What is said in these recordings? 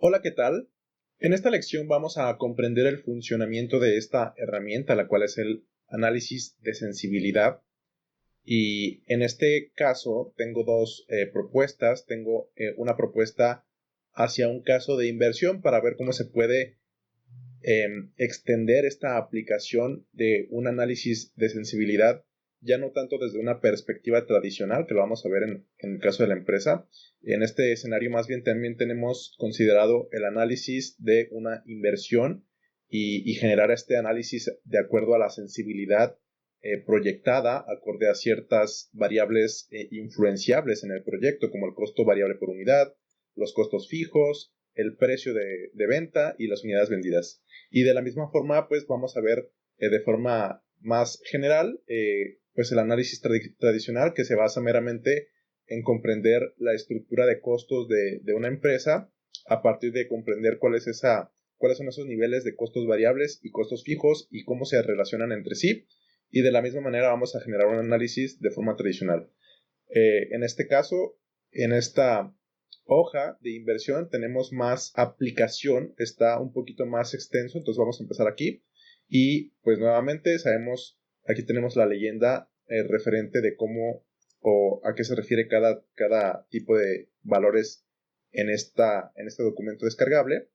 Hola, ¿qué tal? En esta lección vamos a comprender el funcionamiento de esta herramienta, la cual es el análisis de sensibilidad. Y en este caso tengo dos propuestas. Tengo una propuesta hacia un caso de inversión para ver cómo se puede extender esta aplicación de un análisis de sensibilidad, ya no tanto desde una perspectiva tradicional, que lo vamos a ver en el caso de la empresa. En este escenario más bien también tenemos considerado el análisis de una inversión y generar este análisis de acuerdo a la sensibilidad proyectada, acorde a ciertas variables influenciables en el proyecto, como el costo variable por unidad, los costos fijos, el precio de venta y las unidades vendidas. Y de la misma forma, pues vamos a ver de forma más general, pues el análisis tradicional, que se basa meramente en comprender la estructura de costos de una empresa a partir de comprender cuáles son esos niveles de costos variables y costos fijos y cómo se relacionan entre sí. Y de la misma manera vamos a generar un análisis de forma tradicional. En este caso, en esta hoja de inversión tenemos más aplicación, está un poquito más extenso, entonces vamos a empezar aquí. Y pues nuevamente sabemos, aquí tenemos la leyenda referente de cómo o a qué se refiere cada tipo de valores en este documento descargable.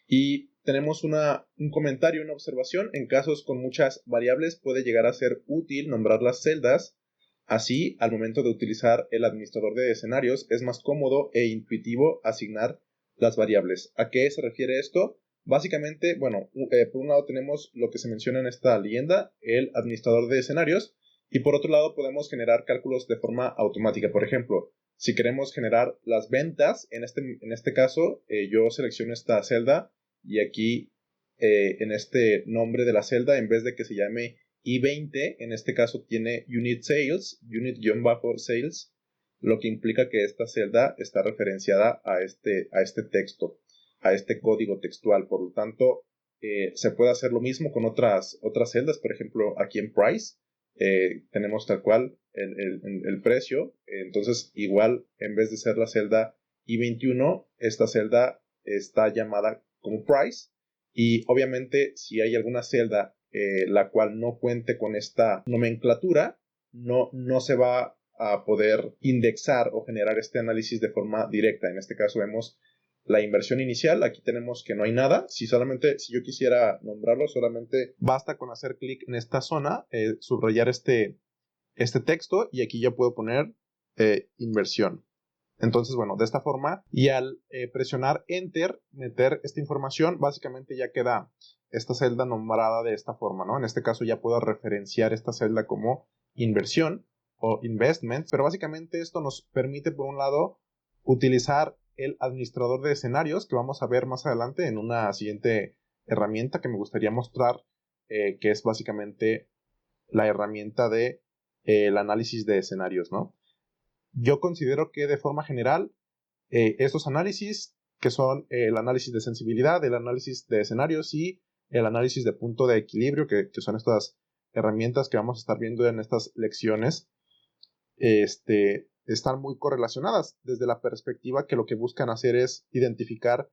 Y tenemos un comentario, una observación. En casos con muchas variables puede llegar a ser útil nombrar las celdas. Así, al momento de utilizar el administrador de escenarios, es más cómodo e intuitivo asignar las variables. ¿A qué se refiere esto? Básicamente, bueno, por un lado tenemos lo que se menciona en esta leyenda, el administrador de escenarios, y por otro lado podemos generar cálculos de forma automática. Por ejemplo, si queremos generar las ventas, en este caso, yo selecciono esta celda y aquí, en este nombre de la celda, en vez de que se llame I20, en este caso tiene unit sales, unit-sales, lo que implica que esta celda está referenciada a este texto, a este código textual. Por lo tanto, se puede hacer lo mismo con otras celdas. Por ejemplo, aquí en price tenemos tal cual el precio. Entonces, igual, en vez de ser la celda I21, esta celda está llamada como price. Y obviamente, si hay alguna celda la cual no cuente con esta nomenclatura, no se va a poder indexar o generar este análisis de forma directa. En este caso vemos la inversión inicial. Aquí tenemos que no hay nada. Si yo quisiera nombrarlo, solamente basta con hacer clic en esta zona, subrayar este texto, y aquí ya puedo poner inversión. Entonces, bueno, de esta forma, y al presionar Enter, meter esta información, básicamente ya queda esta celda nombrada de esta forma, ¿no? En este caso ya puedo referenciar esta celda como inversión o investment, pero básicamente esto nos permite, por un lado, utilizar el administrador de escenarios, que vamos a ver más adelante en una siguiente herramienta que me gustaría mostrar, que es básicamente la herramienta de el análisis de escenarios, ¿no? Yo considero que de forma general, estos análisis, que son el análisis de sensibilidad, el análisis de escenarios y el análisis de punto de equilibrio, que son estas herramientas que vamos a estar viendo en estas lecciones, están muy correlacionadas desde la perspectiva que lo que buscan hacer es identificar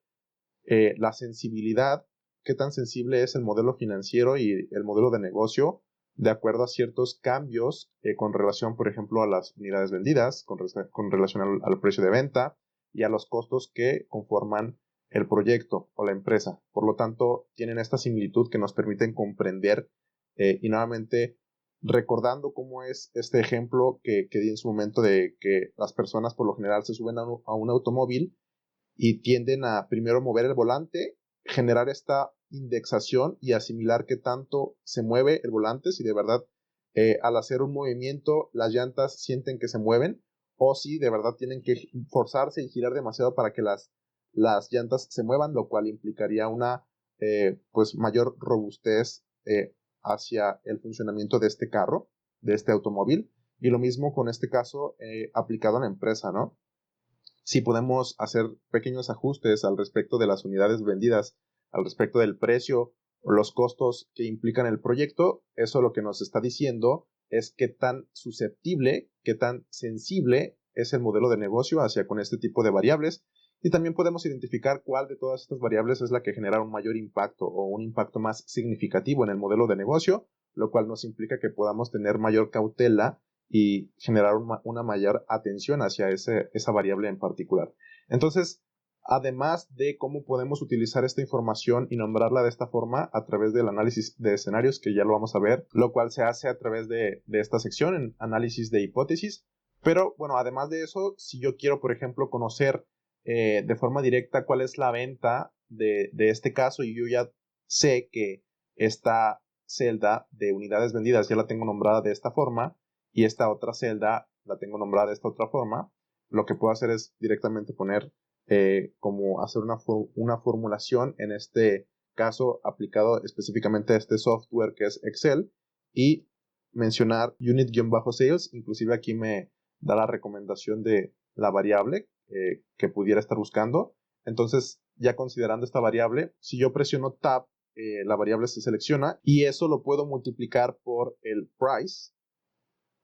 la sensibilidad, qué tan sensible es el modelo financiero y el modelo de negocio de acuerdo a ciertos cambios con relación, por ejemplo, a las unidades vendidas, con relación al precio de venta y a los costos que conforman el proyecto o la empresa. Por lo tanto, tienen esta similitud que nos permiten comprender y nuevamente recordando cómo es este ejemplo que di en su momento de que las personas por lo general se suben a un automóvil y tienden a primero mover el volante, generar esta indexación y asimilar qué tanto se mueve el volante, si de verdad al hacer un movimiento las llantas sienten que se mueven o si de verdad tienen que forzarse y girar demasiado para que las llantas se muevan, lo cual implicaría una pues mayor robustez hacia el funcionamiento de este carro, de este automóvil. Y lo mismo con este caso aplicado a la empresa, ¿no? Si podemos hacer pequeños ajustes al respecto de las unidades vendidas, al respecto del precio o los costos que implican el proyecto, eso lo que nos está diciendo es qué tan susceptible, qué tan sensible es el modelo de negocio hacia con este tipo de variables Y también podemos identificar cuál de todas estas variables es la que genera un mayor impacto o un impacto más significativo en el modelo de negocio, lo cual nos implica que podamos tener mayor cautela y generar una mayor atención hacia esa variable en particular. Entonces, además de cómo podemos utilizar esta información y nombrarla de esta forma a través del análisis de escenarios, que ya lo vamos a ver, lo cual se hace a través de esta sección en análisis de hipótesis. Pero bueno, además de eso, si yo quiero, por ejemplo, conocer de forma directa cuál es la venta de este caso y yo ya sé que esta celda de unidades vendidas ya la tengo nombrada de esta forma y esta otra celda la tengo nombrada de esta otra forma, lo que puedo hacer es directamente poner como hacer una formulación en este caso aplicado específicamente a este software que es Excel y mencionar unit-sales. Inclusive aquí me da la recomendación de la variable que pudiera estar buscando. Entonces, ya considerando esta variable, si yo presiono Tab, la variable se selecciona y eso lo puedo multiplicar por el price,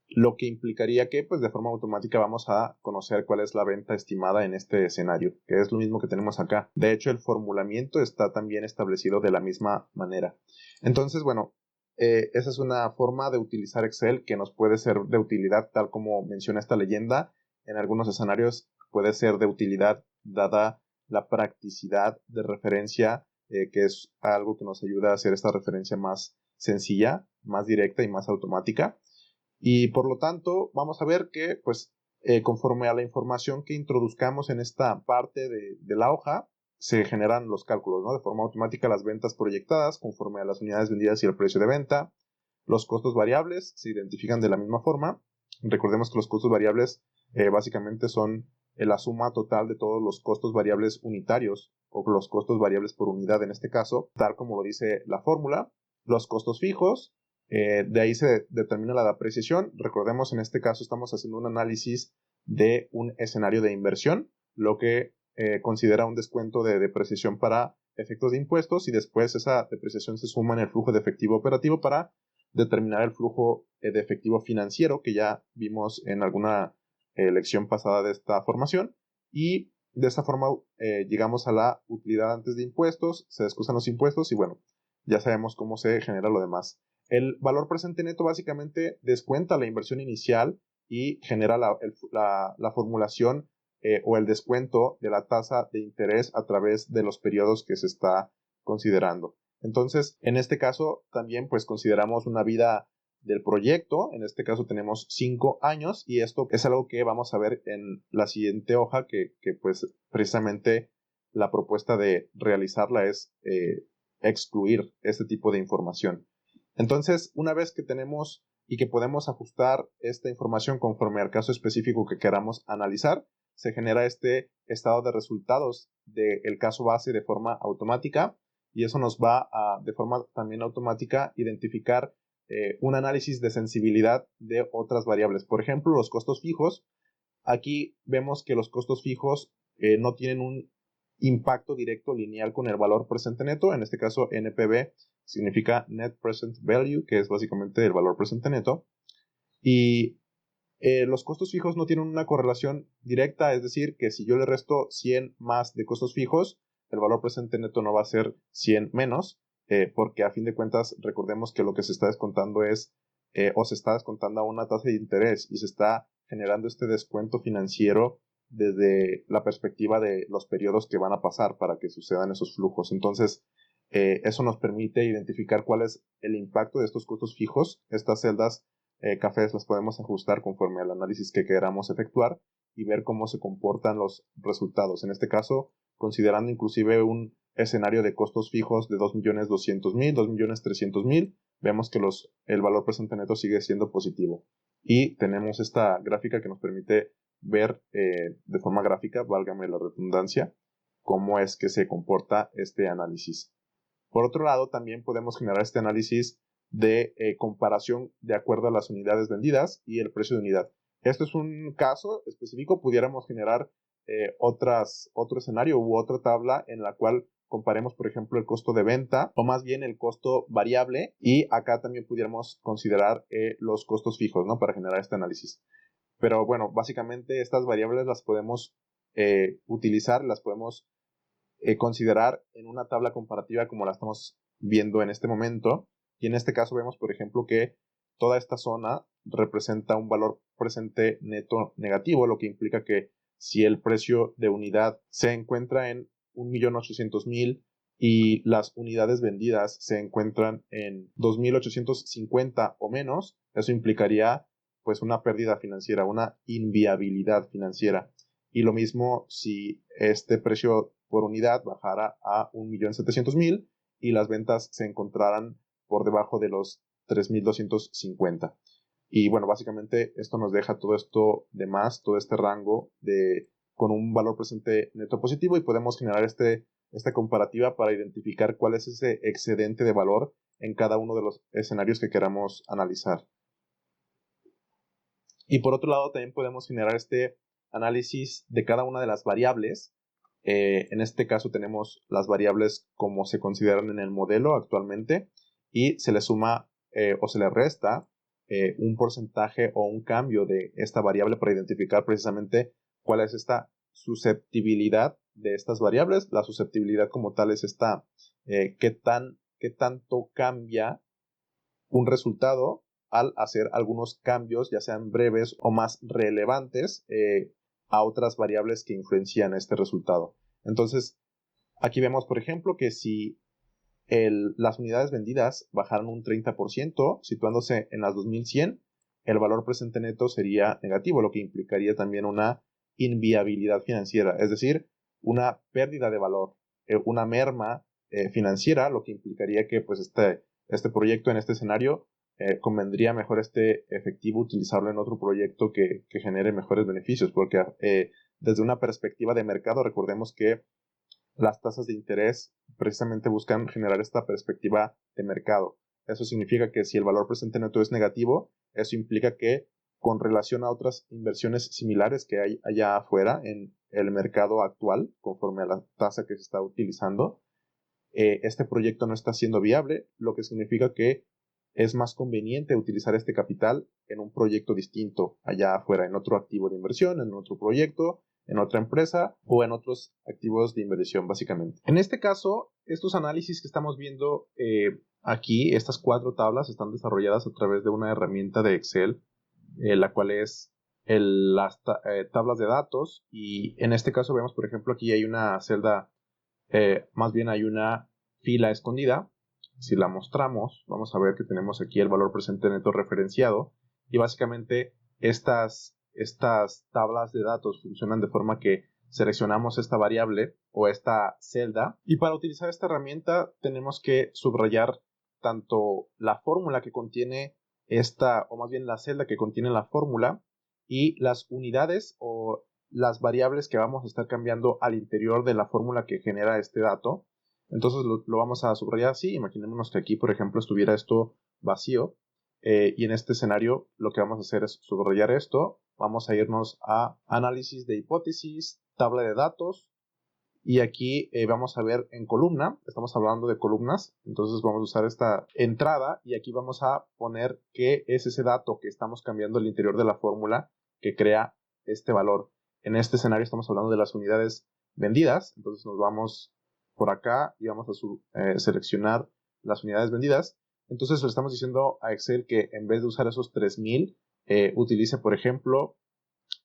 lo que implicaría que pues de forma automática vamos a conocer cuál es la venta estimada en este escenario, que es lo mismo que tenemos acá. De hecho, el formulamiento está también establecido de la misma manera. Entonces, bueno, esa es una forma de utilizar Excel que nos puede ser de utilidad, tal como menciona esta leyenda. En algunos escenarios puede ser de utilidad dada la practicidad de referencia, que es algo que nos ayuda a hacer esta referencia más sencilla, más directa y más automática. Y por lo tanto, vamos a ver que, pues, conforme a la información que introduzcamos en esta parte de la hoja, se generan los cálculos, ¿no? De forma automática las ventas proyectadas conforme a las unidades vendidas y el precio de venta. Los costos variables se identifican de la misma forma. Recordemos que los costos variables básicamente son la suma total de todos los costos variables unitarios o los costos variables por unidad en este caso, tal como lo dice la fórmula. Los costos fijos, de ahí se determina la depreciación. Recordemos, en este caso estamos haciendo un análisis de un escenario de inversión, lo que considera un descuento de depreciación para efectos de impuestos y después esa depreciación se suma en el flujo de efectivo operativo para determinar el flujo de efectivo financiero que ya vimos en alguna lección pasada de esta formación. Y de esta forma llegamos a la utilidad antes de impuestos, se descusan los impuestos y bueno, ya sabemos cómo se genera lo demás. El valor presente neto básicamente descuenta la inversión inicial y genera la formulación o el descuento de la tasa de interés a través de los periodos que se está considerando. Entonces, en este caso también pues consideramos una vida del proyecto. En este caso tenemos 5 años y esto es algo que vamos a ver en la siguiente hoja que pues precisamente la propuesta de realizarla es excluir este tipo de información. Entonces, una vez que tenemos y que podemos ajustar esta información conforme al caso específico que queramos analizar, se genera este estado de resultados del caso base de forma automática y eso nos va a, de forma también automática, identificar un análisis de sensibilidad de otras variables. Por ejemplo, los costos fijos. Aquí vemos que los costos fijos no tienen un impacto directo lineal con el valor presente neto. En este caso, NPV significa Net Present Value, que es básicamente el valor presente neto. Y los costos fijos no tienen una correlación directa, es decir, que si yo le resto 100 más de costos fijos, el valor presente neto no va a ser 100 menos, porque a fin de cuentas recordemos que lo que se está descontando es, o se está descontando a una tasa de interés y se está generando este descuento financiero desde la perspectiva de los periodos que van a pasar para que sucedan esos flujos. Entonces, eso nos permite identificar cuál es el impacto de estos costos fijos. Estas celdas cafés las podemos ajustar conforme al análisis que queramos efectuar y ver cómo se comportan los resultados. En este caso, considerando inclusive un escenario de costos fijos de 2.200.000, 2.300.000, vemos que el valor presente neto sigue siendo positivo. Y tenemos esta gráfica que nos permite ver de forma gráfica, válgame la redundancia, cómo es que se comporta este análisis. Por otro lado, también podemos generar este análisis de comparación de acuerdo a las unidades vendidas y el precio de unidad. Esto es un caso específico, pudiéramos generar otro escenario u otra tabla en la cual comparemos, por ejemplo, el costo de venta o más bien el costo variable y acá también pudiéramos considerar los costos fijos, ¿no? Para generar este análisis. Pero bueno, básicamente estas variables las podemos utilizar, las podemos considerar en una tabla comparativa como la estamos viendo en este momento. Y en este caso vemos, por ejemplo, que toda esta zona representa un valor presente neto negativo, lo que implica que si el precio de unidad se encuentra en 1.800.000 y las unidades vendidas se encuentran en 2.850 o menos, eso implicaría pues una pérdida financiera, una inviabilidad financiera. Y lo mismo si este precio por unidad bajara a 1.700.000 y las ventas se encontraran por debajo de los 3.250. Y bueno, básicamente esto nos deja todo esto de más, todo este rango con un valor presente neto positivo, y podemos generar esta comparativa para identificar cuál es ese excedente de valor en cada uno de los escenarios que queramos analizar. Y por otro lado, también podemos generar este análisis de cada una de las variables. En este caso tenemos las variables como se consideran en el modelo actualmente, y se le suma o se le resta un porcentaje o un cambio de esta variable para identificar precisamente cuál es esta susceptibilidad de estas variables. La susceptibilidad como tal es esta, qué tanto cambia un resultado al hacer algunos cambios, ya sean breves o más relevantes, a otras variables que influencian este resultado. Entonces, aquí vemos, por ejemplo, que si las unidades vendidas bajaran un 30%, situándose en las 2100, el valor presente neto sería negativo, lo que implicaría también una inviabilidad financiera, es decir, una pérdida de valor, una merma financiera, lo que implicaría que pues este proyecto en este escenario convendría mejor este efectivo utilizarlo en otro proyecto que genere mejores beneficios, porque desde una perspectiva de mercado, recordemos que las tasas de interés precisamente buscan generar esta perspectiva de mercado. Eso significa que si el valor presente neto es negativo, eso implica que con relación a otras inversiones similares que hay allá afuera en el mercado actual, conforme a la tasa que se está utilizando, este proyecto no está siendo viable, lo que significa que es más conveniente utilizar este capital en un proyecto distinto allá afuera, en otro activo de inversión, en otro proyecto, en otra empresa o en otros activos de inversión, básicamente. En este caso, estos análisis que estamos viendo aquí, estas 4 tablas, están desarrolladas a través de una herramienta de Excel, la cual es las tablas de datos. Y en este caso vemos, por ejemplo, aquí hay una celda, más bien hay una fila escondida. Si la mostramos, vamos a ver que tenemos aquí el valor presente neto referenciado, y básicamente estas tablas de datos funcionan de forma que seleccionamos esta variable o esta celda, y para utilizar esta herramienta tenemos que subrayar tanto la fórmula que contiene o más bien la celda que contiene la fórmula, y las unidades o las variables que vamos a estar cambiando al interior de la fórmula que genera este dato. Entonces lo vamos a subrayar así. Imaginémonos que aquí, por ejemplo, estuviera esto vacío, y en este escenario lo que vamos a hacer es subrayar esto. Vamos a irnos a análisis de hipótesis, tabla de datos, y aquí vamos a ver en columna, estamos hablando de columnas, entonces vamos a usar esta entrada y aquí vamos a poner qué es ese dato que estamos cambiando al interior de la fórmula que crea este valor. En este escenario estamos hablando de las unidades vendidas, entonces nos vamos por acá y vamos a seleccionar las unidades vendidas. Entonces le estamos diciendo a Excel que en vez de usar esos 3000, utilice, por ejemplo,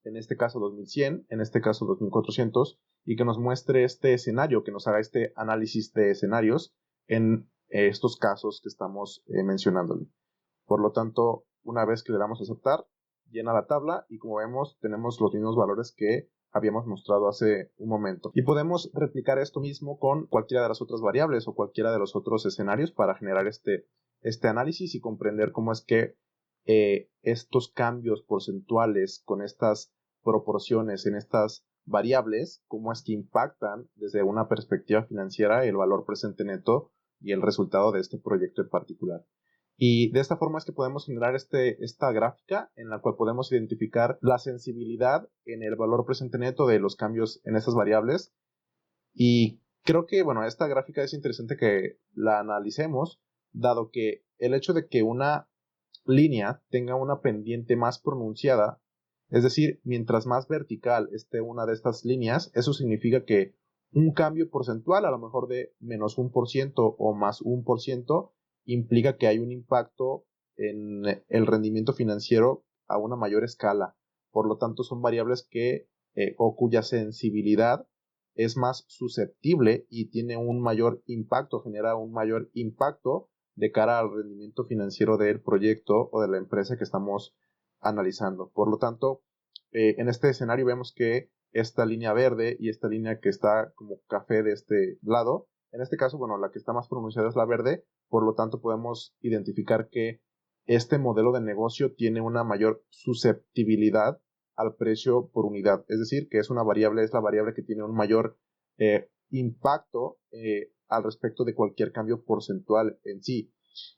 en este caso 2100, en este caso 2400, y que nos muestre este escenario, que nos haga este análisis de escenarios en estos casos que estamos mencionándole. Por lo tanto, una vez que le damos a aceptar, llena la tabla y como vemos tenemos los mismos valores que habíamos mostrado hace un momento. Y podemos replicar esto mismo con cualquiera de las otras variables o cualquiera de los otros escenarios para generar este análisis y comprender cómo es que estos cambios porcentuales con estas proporciones en estas variables, cómo es que impactan desde una perspectiva financiera el valor presente neto y el resultado de este proyecto en particular. Y de esta forma es que podemos generar esta gráfica en la cual podemos identificar la sensibilidad en el valor presente neto de los cambios en estas variables. Y creo que, bueno, esta gráfica es interesante que la analicemos, dado que el hecho de que una línea tenga una pendiente más pronunciada Es decir, mientras más vertical esté una de estas líneas, eso significa que un cambio porcentual, a lo mejor de -1% o +1%, implica que hay un impacto en el rendimiento financiero a una mayor escala. Por lo tanto, son variables o cuya sensibilidad es más susceptible y tiene un mayor impacto, genera un mayor impacto de cara al rendimiento financiero del proyecto o de la empresa que estamos analizando. Por lo tanto, en este escenario vemos que esta línea verde y esta línea que está como café de este lado, en este caso, bueno, la que está más pronunciada es la verde, por lo tanto podemos identificar que este modelo de negocio tiene una mayor susceptibilidad al precio por unidad, es decir, que es la variable que tiene un mayor impacto al respecto de cualquier cambio porcentual en sí.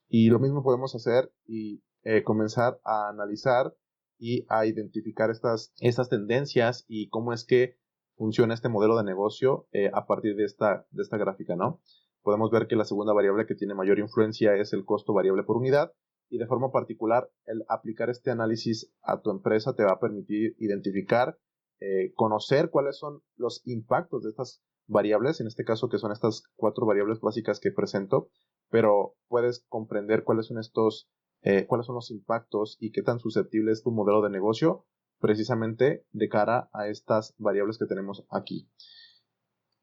Y lo mismo podemos hacer y comenzar a analizar y a identificar estas tendencias y cómo es que funciona este modelo de negocio a partir de esta gráfica, ¿no? Podemos ver que la segunda variable que tiene mayor influencia es el costo variable por unidad, y de forma particular el aplicar este análisis a tu empresa te va a permitir identificar, conocer cuáles son los impactos de estas variables, en este caso que son estas 4 variables básicas que presento, pero puedes comprender cuáles son los impactos y qué tan susceptible es tu modelo de negocio precisamente de cara a estas variables que tenemos aquí.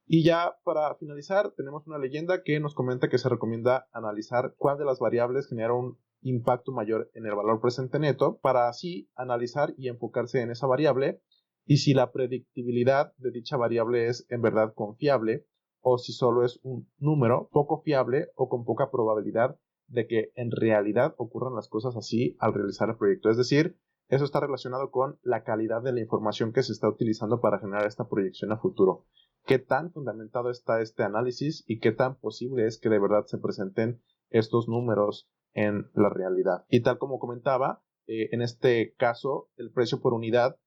Y ya para finalizar, tenemos una leyenda que nos comenta que se recomienda analizar cuál de las variables genera un impacto mayor en el valor presente neto para así analizar y enfocarse en esa variable y si la predictibilidad de dicha variable es en verdad confiable o si solo es un número poco fiable o con poca probabilidad de que en realidad ocurran las cosas así al realizar el proyecto. Es decir, eso está relacionado con la calidad de la información que se está utilizando para generar esta proyección a futuro. Qué tan fundamentado está este análisis y qué tan posible es que de verdad se presenten estos números en la realidad. Y tal como comentaba, en este caso, el precio por unidad,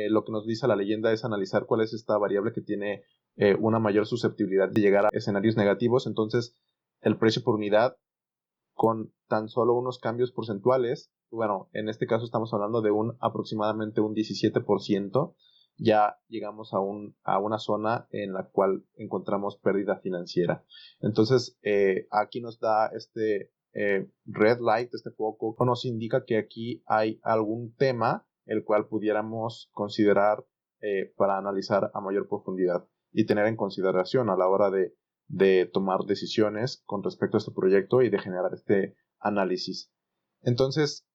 lo que nos dice la leyenda es analizar cuál es esta variable que tiene una mayor susceptibilidad de llegar a escenarios negativos. Entonces, el precio por unidad con tan solo unos cambios porcentuales, bueno, en este caso estamos hablando de aproximadamente un 17%, ya llegamos a una zona en la cual encontramos pérdida financiera. Entonces, aquí nos da este red light, este foco, o nos indica que aquí hay algún tema el cual pudiéramos considerar para analizar a mayor profundidad y tener en consideración a la hora de tomar decisiones con respecto a este proyecto y de generar este análisis. Entonces,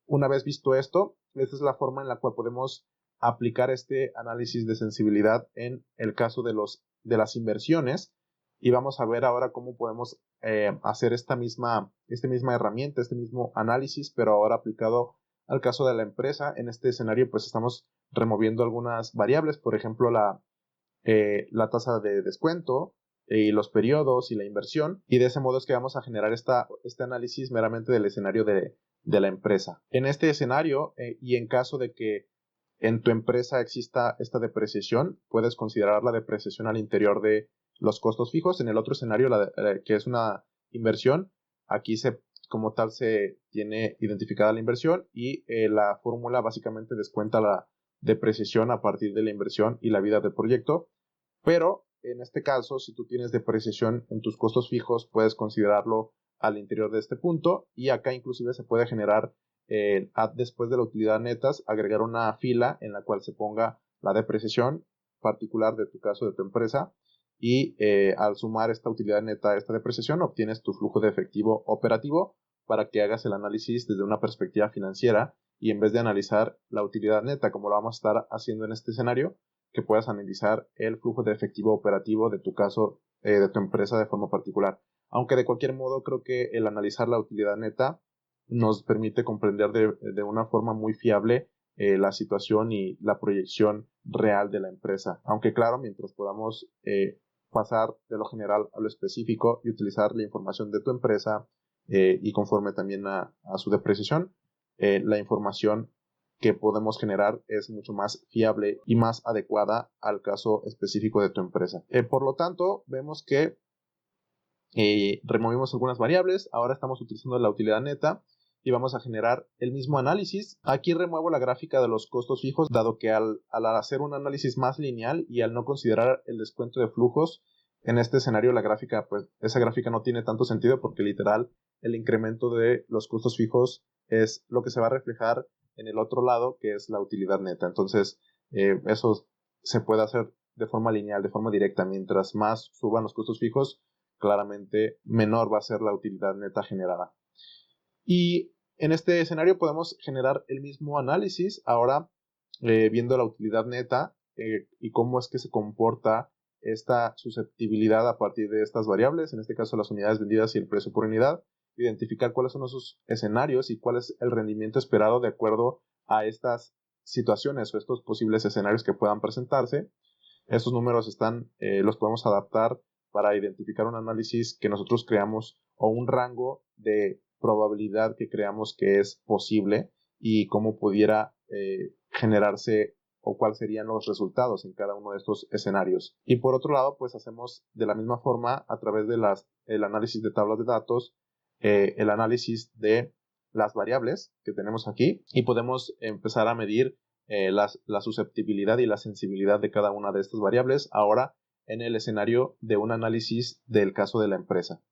una vez visto esto, esta es la forma en la cual podemos aplicar este análisis de sensibilidad en el caso de las inversiones, y vamos a ver ahora cómo podemos hacer esta misma herramienta, este mismo análisis, pero ahora aplicado al caso de la empresa. En este escenario pues estamos removiendo algunas variables, por ejemplo la tasa de descuento y los periodos y la inversión, y de ese modo es que vamos a generar este análisis meramente del escenario de la empresa. En este escenario y en caso de que en tu empresa exista esta depreciación, puedes considerar la depreciación al interior de los costos fijos. En el otro escenario, que es una inversión, aquí como tal se tiene identificada la inversión y la fórmula básicamente descuenta la depreciación a partir de la inversión y la vida del proyecto. Pero en este caso, si tú tienes depreciación en tus costos fijos, puedes considerarlo al interior de este punto, y acá inclusive se puede generar después de la utilidad netas, agregar una fila en la cual se ponga la depreciación particular de tu caso, de tu empresa, y al sumar esta utilidad neta a esta depreciación obtienes tu flujo de efectivo operativo para que hagas el análisis desde una perspectiva financiera, y en vez de analizar la utilidad neta como lo vamos a estar haciendo en este escenario, que puedas analizar el flujo de efectivo operativo de tu caso, de tu empresa de forma particular. Aunque de cualquier modo creo que el analizar la utilidad neta nos permite comprender de una forma muy fiable la situación y la proyección real de la empresa. Aunque claro, mientras podamos pasar de lo general a lo específico y utilizar la información de tu empresa y conforme también a su depreciación, la información que podemos generar es mucho más fiable y más adecuada al caso específico de tu empresa. Por lo tanto, vemos que removimos algunas variables, ahora estamos utilizando la utilidad neta y vamos a generar el mismo análisis. Aquí remuevo la gráfica de los costos fijos, dado que al hacer un análisis más lineal y al no considerar el descuento de flujos, en este escenario la gráfica, pues esa gráfica no tiene tanto sentido porque literal el incremento de los costos fijos es lo que se va a reflejar en el otro lado, que es la utilidad neta. Entonces, eso se puede hacer de forma lineal, de forma directa. Mientras más suban los costos fijos, claramente menor va a ser la utilidad neta generada. Y en este escenario podemos generar el mismo análisis, ahora viendo la utilidad neta y cómo es que se comporta esta susceptibilidad a partir de estas variables, en este caso las unidades vendidas y el precio por unidad, identificar cuáles son esos escenarios y cuál es el rendimiento esperado de acuerdo a estas situaciones o estos posibles escenarios que puedan presentarse. Estos números los podemos adaptar para identificar un análisis que nosotros creamos o un rango de probabilidad que creamos que es posible y cómo pudiera generarse o cuáles serían los resultados en cada uno de estos escenarios. Y por otro lado, pues hacemos de la misma forma a través de el análisis de tablas de datos, el análisis de las variables que tenemos aquí y podemos empezar a medir la susceptibilidad y la sensibilidad de cada una de estas variables ahora en el escenario de un análisis del caso de la empresa.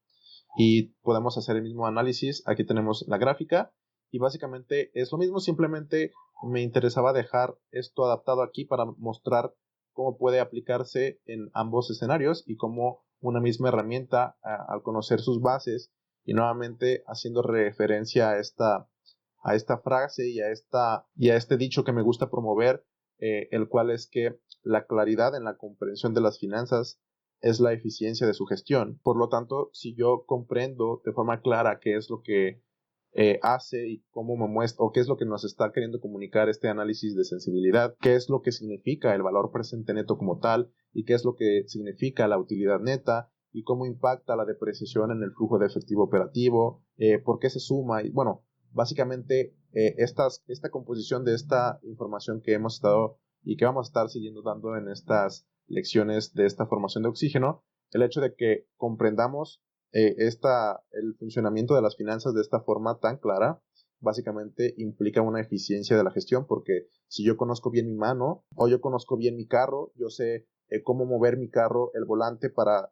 Y podemos hacer el mismo análisis. Aquí tenemos la gráfica y básicamente es lo mismo, simplemente me interesaba dejar esto adaptado aquí para mostrar cómo puede aplicarse en ambos escenarios y cómo una misma herramienta, al conocer sus bases y nuevamente haciendo referencia a esta frase y a este dicho que me gusta promover, el cual es que la claridad en la comprensión de las finanzas es la eficiencia de su gestión. Por lo tanto, si yo comprendo de forma clara qué es lo que hace y cómo me muestra, o qué es lo que nos está queriendo comunicar este análisis de sensibilidad, qué es lo que significa el valor presente neto como tal, y qué es lo que significa la utilidad neta, y cómo impacta la depreciación en el flujo de efectivo operativo, por qué se suma, y bueno, básicamente esta composición de esta información que hemos estado y que vamos a estar siguiendo dando en estas lecciones de esta formación de oxígeno, el hecho de que comprendamos el funcionamiento de las finanzas de esta forma tan clara, básicamente implica una eficiencia de la gestión, porque si yo conozco bien mi mano o yo conozco bien mi carro, yo sé cómo mover mi carro, el volante para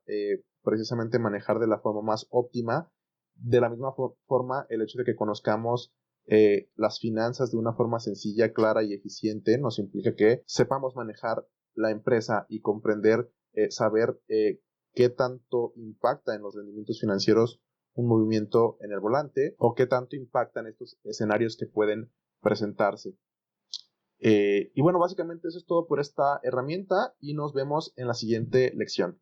precisamente manejar de la forma más óptima. De la misma forma, el hecho de que conozcamos las finanzas de una forma sencilla, clara y eficiente nos implica que sepamos manejar la empresa y comprender, saber qué tanto impacta en los rendimientos financieros un movimiento en el volante o qué tanto impactan estos escenarios que pueden presentarse. Y bueno, básicamente eso es todo por esta herramienta y nos vemos en la siguiente lección.